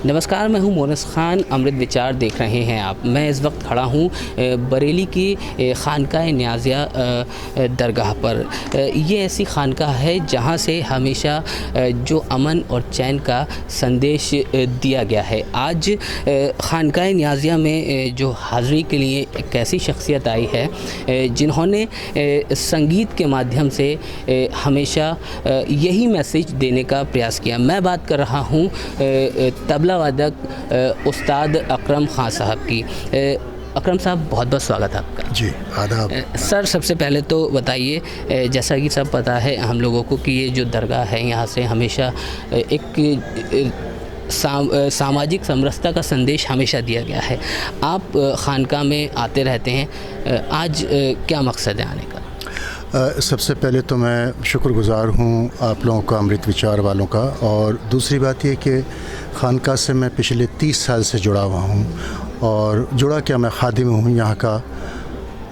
नमस्कार, मैं हूं मोनस खान। अमृत विचार देख रहे हैं आप। मैं इस वक्त खड़ा हूं बरेली की खानकाह न्याज़िया दरगाह पर। ये ऐसी खानकाह है जहां से हमेशा जो अमन और चैन का संदेश दिया गया है। आज खानकाह न्याज़िया में जो हाज़िरी के लिए एक ऐसी शख्सियत आई है जिन्होंने संगीत के माध्यम से हमेशा यही मैसेज देने का प्रयास किया। मैं बात कर रहा हूं तबला वादक उस्ताद अकरम ख़ान साहब की। अकरम साहब, बहुत बहुत स्वागत है आपका। जी, आदाब। सर, सबसे पहले तो बताइए, जैसा कि सब पता है हम लोगों को कि ये जो दरगाह है यहाँ से हमेशा एक सामाजिक समरसता का संदेश हमेशा दिया गया है। आप खानकाह में आते रहते हैं, आज क्या मकसद है आने का? सबसे पहले तो मैं शुक्रगुज़ार हूँ आप लोगों का, अमृत विचार वालों का। और दूसरी बात ये कि खानकाह से मैं पिछले 30 साल से जुड़ा हुआ हूँ। और जुड़ा क्या, मैं खादिम हूँ यहाँ का।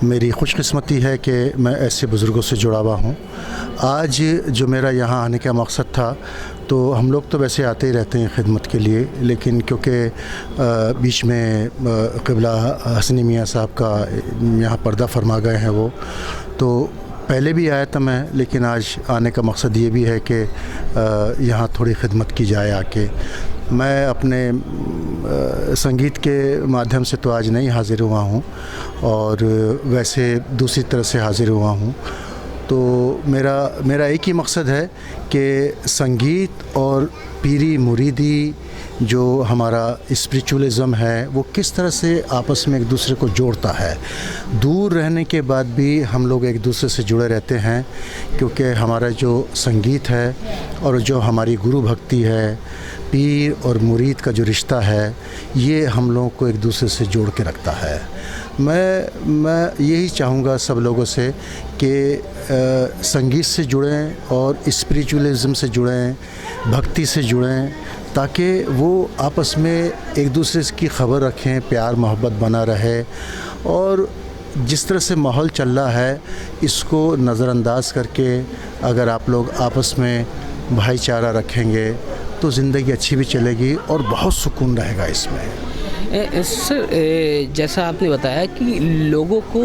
मेरी खुशकिस्मती है कि मैं ऐसे बुज़ुर्गों से जुड़ा हुआ हूँ। आज जो मेरा यहाँ आने का मकसद था, तो हम लोग तो वैसे आते ही रहते हैं खिदमत के लिए, लेकिन क्योंकि बीच में क़िबला हसनी मियाँ साहब का यहाँ पर्दा फरमा गए हैं वो, तो पहले भी आया था मैं, लेकिन आज आने का मकसद ये भी है कि यहाँ थोड़ी खिदमत की जाए आके। मैं अपने संगीत के माध्यम से तो आज नहीं हाज़िर हुआ हूँ, और वैसे दूसरी तरह से हाज़िर हुआ हूँ। तो मेरा एक ही मकसद है कि संगीत और पीरी मुरीदी जो हमारा स्पिरिचुअलिज़म है वो किस तरह से आपस में एक दूसरे को जोड़ता है। दूर रहने के बाद भी हम लोग एक दूसरे से जुड़े रहते हैं, क्योंकि हमारा जो संगीत है और जो हमारी गुरु भक्ति है, पीर और मुरीद का जो रिश्ता है, ये हम लोगों को एक दूसरे से जोड़ के रखता है। मैं यही चाहूँगा सब लोगों से कि संगीत से जुड़ें और स्पिरिचुअलिज़म से जुड़ें, भक्ति से जुड़ें, ताकि वो आपस में एक दूसरे की ख़बर रखें, प्यार मोहब्बत बना रहे। और जिस तरह से माहौल चल रहा है, इसको नज़रअंदाज करके अगर आप लोग आपस में भाईचारा रखेंगे तो ज़िंदगी अच्छी भी चलेगी और बहुत सुकून रहेगा इसमें। सर, जैसा आपने बताया कि लोगों को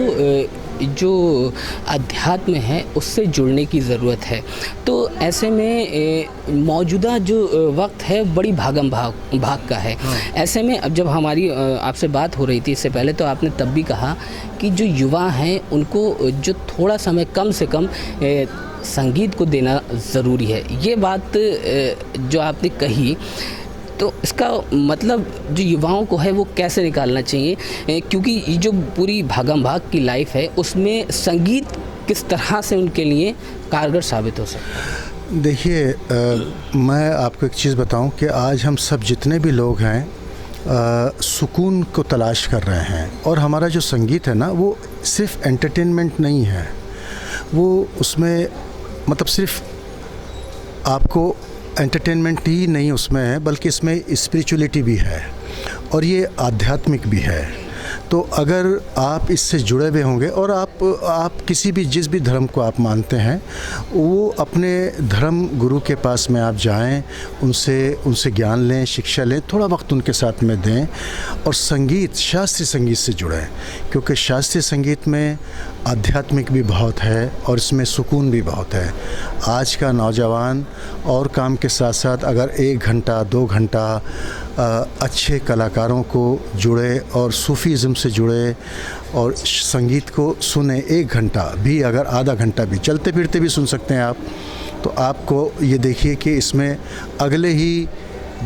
जो अध्यात्म है उससे जुड़ने की ज़रूरत है, तो ऐसे में मौजूदा जो वक्त है बड़ी भागम भाग का है। ऐसे में अब जब हमारी आपसे बात हो रही थी इससे पहले, तो आपने तब भी कहा कि जो युवा हैं उनको जो थोड़ा समय कम से कम संगीत को देना ज़रूरी है। ये बात जो आपने कही, तो इसका मतलब जो युवाओं को है वो कैसे निकालना चाहिए, क्योंकि ये जो पूरी भागम भाग की लाइफ है उसमें संगीत किस तरह से उनके लिए कारगर साबित हो सकता है? देखिए, मैं आपको एक चीज़ बताऊं कि आज हम सब जितने भी लोग हैं सुकून को तलाश कर रहे हैं। और हमारा जो संगीत है ना, वो सिर्फ एंटरटेनमेंट नहीं है, वो उसमें मतलब सिर्फ आपको एंटरटेनमेंट ही नहीं उसमें है, बल्कि इसमें स्पिरिचुअलिटी भी है और ये आध्यात्मिक भी है। तो अगर आप इससे जुड़े हुए होंगे और आप किसी भी जिस भी धर्म को आप मानते हैं, वो अपने धर्म गुरु के पास में आप जाएं, उनसे ज्ञान लें, शिक्षा लें, थोड़ा वक्त उनके साथ में दें और संगीत, शास्त्रीय संगीत से जुड़ें, क्योंकि शास्त्रीय संगीत में आध्यात्मिक भी बहुत है और इसमें सुकून भी बहुत है। आज का नौजवान और काम के साथ साथ अगर 1 घंटा 2 घंटा अच्छे कलाकारों को जुड़े और सूफीज़म से जुड़े और संगीत को सुने, 1 घंटा भी, अगर आधा घंटा भी, चलते फिरते भी सुन सकते हैं आप, तो आपको ये देखिए कि इसमें अगले ही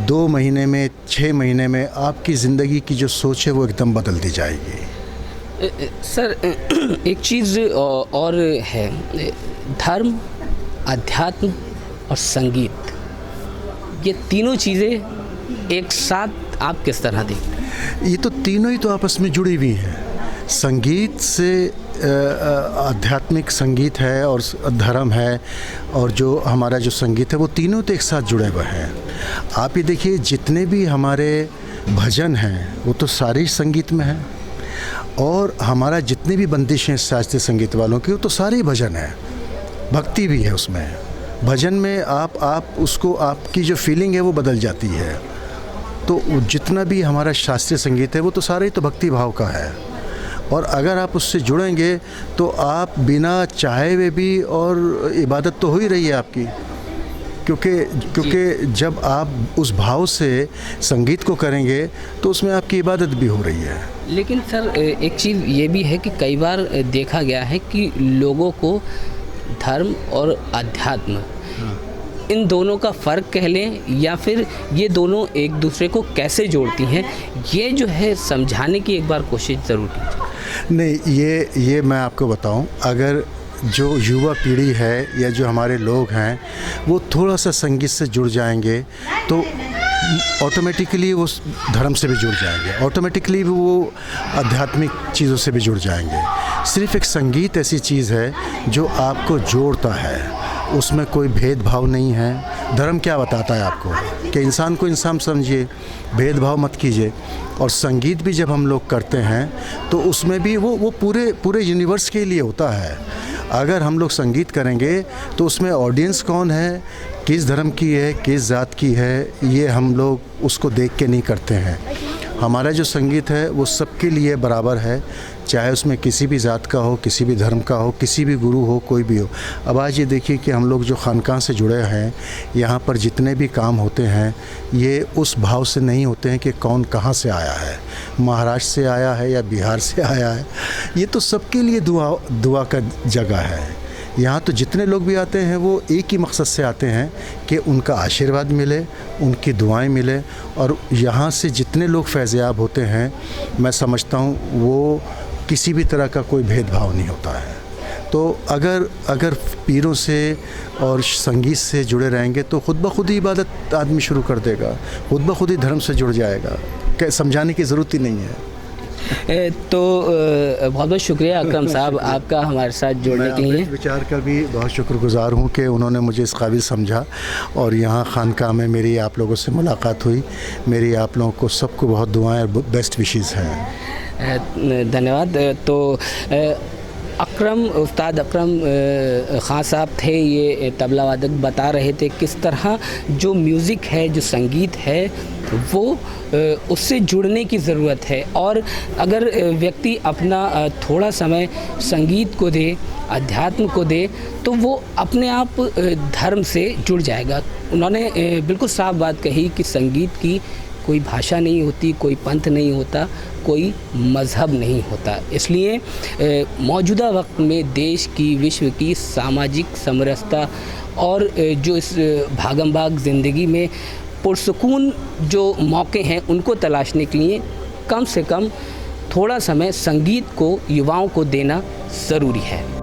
2 महीने में, 6 महीने में आपकी ज़िंदगी की जो सोच है वो एकदम बदल दी जाएगी। सर, एक चीज़ और है, धर्म, अध्यात्म और संगीत, ये तीनों चीज़ें एक साथ आप किस तरह देखते हैं? ये तो तीनों ही तो आपस में जुड़ी हुई हैं। संगीत से आध्यात्मिक संगीत है और धर्म है, और जो हमारा जो संगीत है वो तीनों तो एक साथ जुड़े हुए हैं। आप ये देखिए, जितने भी हमारे भजन हैं वो तो सारे संगीत में हैं, और हमारा जितने भी बंदिश हैं शास्त्रीय संगीत वालों की, वो तो सारे भजन हैं, भक्ति भी है उसमें। भजन में आप उसको, आपकी जो फीलिंग है वो बदल जाती है। तो जितना भी हमारा शास्त्रीय संगीत है वो तो सारा ही तो भक्ति भाव का है, और अगर आप उससे जुड़ेंगे तो आप बिना चाहे हुए भी, और इबादत तो हो ही रही है आपकी, क्योंकि जब आप उस भाव से संगीत को करेंगे तो उसमें आपकी इबादत भी हो रही है। लेकिन सर एक चीज़ ये भी है कि कई बार देखा गया है कि लोगों को धर्म और अध्यात्म, इन दोनों का फ़र्क कह लें या फिर ये दोनों एक दूसरे को कैसे जोड़ती हैं, ये जो है समझाने की एक बार कोशिश ज़रूर कीजिए। नहीं, ये मैं आपको बताऊं, अगर जो युवा पीढ़ी है या जो हमारे लोग हैं वो थोड़ा सा संगीत से जुड़ जाएंगे तो ऑटोमेटिकली वो धर्म से भी जुड़ जाएंगे, ऑटोमेटिकली वो आध्यात्मिक चीज़ों से भी जुड़ जाएंगे। सिर्फ एक संगीत ऐसी चीज़ है जो आपको जोड़ता है, उसमें कोई भेदभाव नहीं है। धर्म क्या बताता है आपको कि इंसान को इंसान समझिए, भेदभाव मत कीजिए। और संगीत भी जब हम लोग करते हैं तो उसमें भी वो पूरे यूनिवर्स के लिए होता है। अगर हम लोग संगीत करेंगे तो उसमें ऑडियंस कौन है, किस धर्म की है, किस जात की है, ये हम लोग उसको देख के नहीं करते हैं। हमारा जो संगीत है वो सबके लिए बराबर है, चाहे उसमें किसी भी जात का हो, किसी भी धर्म का हो, किसी भी गुरु हो, कोई भी हो। अब आज ये देखिए कि हम लोग जो खानकाह से जुड़े हैं, यहाँ पर जितने भी काम होते हैं ये उस भाव से नहीं होते हैं कि कौन कहाँ से आया है, महाराष्ट्र से आया है या बिहार से आया है। ये तो सबके लिए दुआ का जगह है। यहाँ तो जितने लोग भी आते हैं वो एक ही मकसद से आते हैं कि उनका आशीर्वाद मिले, उनकी दुआएं मिले, और यहाँ से जितने लोग फैज़याब होते हैं मैं समझता हूँ वो किसी भी तरह का कोई भेदभाव नहीं होता है। तो अगर पीरों से और संगीत से जुड़े रहेंगे तो ख़ुद ब खुद ही इबादत आदमी शुरू कर देगा, ख़ुद ब खुद ही धर्म से जुड़ जाएगा, समझाने की ज़रूरत ही नहीं है। तो बहुत बहुत शुक्रिया अकरम साहब आपका हमारे साथ जुड़ने के लिए। विचार का भी बहुत शुक्रगुज़ार हूँ कि उन्होंने मुझे इस काबिल समझा और यहाँ खानकाह में मेरी आप लोगों से मुलाकात हुई। मेरी आप लोगों को सबको बहुत दुआएं और बेस्ट विशेज़ हैं। धन्यवाद। तो उस्ताद अकरम ख़ान साहब थे, ये तबला वादक, बता रहे थे किस तरह जो म्यूज़िक है, जो संगीत है, वो उससे जुड़ने की ज़रूरत है। और अगर व्यक्ति अपना थोड़ा समय संगीत को दे, अध्यात्म को दे, तो वो अपने आप धर्म से जुड़ जाएगा। उन्होंने बिल्कुल साफ बात कही कि संगीत की कोई भाषा नहीं होती, कोई पंथ नहीं होता, कोई मज़हब नहीं होता। इसलिए मौजूदा वक्त में देश की, विश्व की सामाजिक समरसता और जो इस भागम भाग ज़िंदगी में पुरसुकून जो मौके हैं उनको तलाशने के लिए कम से कम थोड़ा समय संगीत को, युवाओं को देना ज़रूरी है।